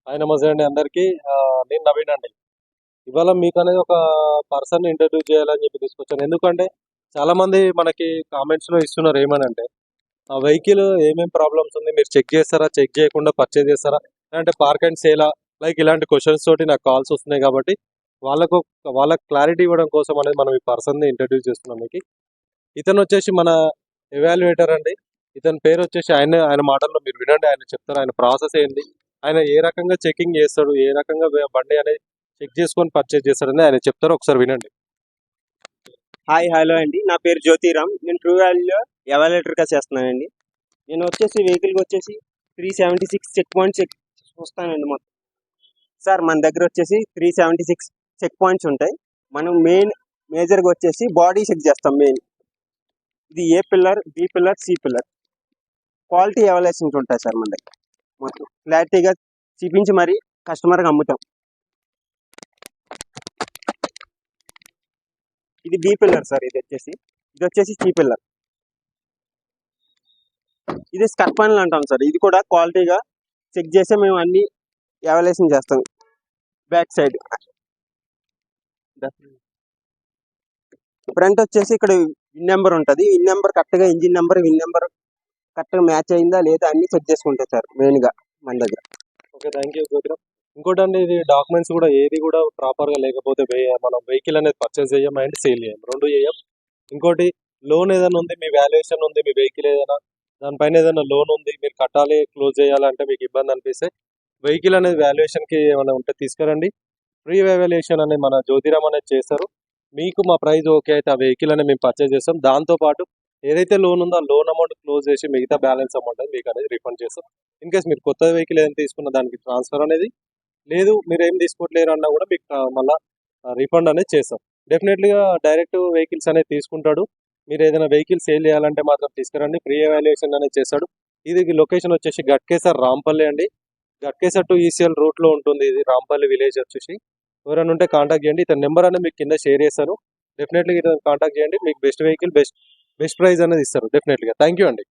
Hi నమస్తే అండి అందరికీ. నేను నవీన్ అండి. ఇవాళ మీకు అనేది ఒక పర్సన్ ఇంట్రడ్యూస్ చేయాలని చెప్పి తీసుకొచ్చాను. ఎందుకంటే చాలామంది మనకి కామెంట్స్లో ఇస్తున్నారు ఏమనంటే, ఆ వెహికల్ ఏమేమి ప్రాబ్లమ్స్ ఉంది మీరు చెక్ చేస్తారా, చెక్ చేయకుండా పర్చేజ్ చేస్తారా, లేదంటే పార్క్ అండ్ సేలా, లైక్ ఇలాంటి క్వశ్చన్స్ తోటి నాకు కాల్స్ వస్తున్నాయి. కాబట్టి వాళ్ళకు వాళ్ళకి క్లారిటీ ఇవ్వడం కోసం అనేది మనం ఈ పర్సన్ని ఇంట్రడ్యూస్ చేస్తున్నాం మీకు. ఇతను వచ్చేసి మన ఎవాల్యుయేటర్ అండి. ఇతని పేరు వచ్చేసి ఆయన మాటల్లో మీరు వినండి, ఆయన చెప్తారు ఆయన ప్రాసెస్ ఏంది, ఆయన ఏ రకంగా చెకింగ్ చేస్తాడు, ఏ రకంగా బండి అనేది చెక్ చేసుకొని పర్చేజ్ చేస్తాడని ఆయన చెప్తారు. ఒకసారి వినండి. హాయ్ హలో అండి, నా పేరు జ్యోతిరామ్. నేను ట్రూ వాల్యూలో ఎవాల్యుయేటర్గా చేస్తున్నానండి. నేను వచ్చేసి వెహికల్కి వచ్చేసి 376 చెక్ పాయింట్స్ చూస్తానండి మొత్తం. సార్ మన దగ్గర వచ్చేసి 376 చెక్ పాయింట్స్ ఉంటాయి. మనం మేజర్గా వచ్చేసి బాడీ చెక్ చేస్తాం. ఇది A pillar, B pillar, C pillar, quality evaluations ఉంటాయి సార్ మన దగ్గర. మొత్తం క్లారిటీగా చూపించి మరీ కస్టమర్కి అమ్ముతాం. ఇది బి పిల్లర్ సార్, ఇది వచ్చేసి సి పిల్లర్. ఇది స్కట్ ప్యానల్ అంటాం సార్. ఇది కూడా క్వాలిటీగా చెక్ చేసి మేము అన్ని ఎవాల్యుయేషన్ చేస్తాం. బ్యాక్ సైడ్ ఫ్రంట్ వచ్చేసి ఇక్కడ విన్ నెంబర్ ఉంటుంది. విన్ నెంబర్ కరెక్ట్గా, ఇంజిన్ నెంబర్, విన్ నెంబర్ కరెక్ట్గా మ్యాచ్ అయిందా లేదా అన్ని చెక్ చేసుకుంటాం సార్ మెయిన్గా మన దగ్గర. Okay, thank you Jyotiram. ఇంకోటి అండి, ఇది డాక్యుమెంట్స్ కూడా ఏది కూడా ప్రాపర్గా లేకపోతే మనం వెహికల్ అనేది పర్చేస్ చేయం అండ్ సేల్ చేయం, రెండు చేయం. ఇంకోటి, లోన్ ఏదైనా ఉంది, మీ వాల్యుయేషన్ ఉంది, మీ వెహికల్ ఏదైనా దానిపైన ఏదైనా లోన్ ఉంది, మీరు కట్టాలి, క్లోజ్ చేయాలంటే మీకు ఇబ్బంది అనిపిస్తే వెహికల్ అనేది వాల్యుయేషన్కి ఏమైనా ఉంటే తీసుకురండి. ఫ్రీ వాల్యుయేషన్ అనేది మన జ్యోతిరామ్ అనేది చేస్తారు. మీకు మా ప్రైస్ ఓకే అయితే ఆ వెహికల్ అనేది మేము పర్చేస్ చేస్తాం. దాంతోపాటు ఏదైతే లోన్ ఉందో ఆ లోన్ అమౌంట్ క్లోజ్ చేసి మిగతా బ్యాలెన్స్ అమౌంట్ అనేది మీకు అనేది రిఫండ్ చేస్తాం. ఇన్ కేస్ మీరు కొత్త వెహికల్ ఏదైనా తీసుకున్న దానికి ట్రాన్స్ఫర్ అనేది లేదు, మీరు ఏం తీసుకోవట్లేరు అన్నా కూడా మీకు మళ్ళీ రిఫండ్ అనేది చేస్తాం. డెఫినెట్లీగా డైరెక్ట్ వెహికల్స్ అనేది తీసుకుంటాడు. మీరు ఏదైనా వెహికల్ సేల్ చేయాలంటే మాత్రం తీసుకురండి, ఫ్రీ ఎవాల్యుయేషన్ అనేది చేస్తాడు. ఇది లొకేషన్ వచ్చేసి గట్కేసర్ రాంపల్లి అండి. గట్కేసర్ టు ఈసీఎల్ రూట్లో ఉంటుంది ఇది రాంపల్లి విలేజ్ వచ్చేసి. ఎవరైనా ఉంటే కాంటాక్ట్ చేయండి. ఇతని నెంబర్ అనేది మీకు కింద షేర్ చేస్తాను. డెఫినెట్లీగా ఇతను కాంటాక్ట్ చేయండి, మీకు బెస్ట్ వెహికల్ బెస్ట్ ప్రైస్ అనేది ఇస్తారు డెఫినెట్లీగా. థ్యాంక్ యూ అండి.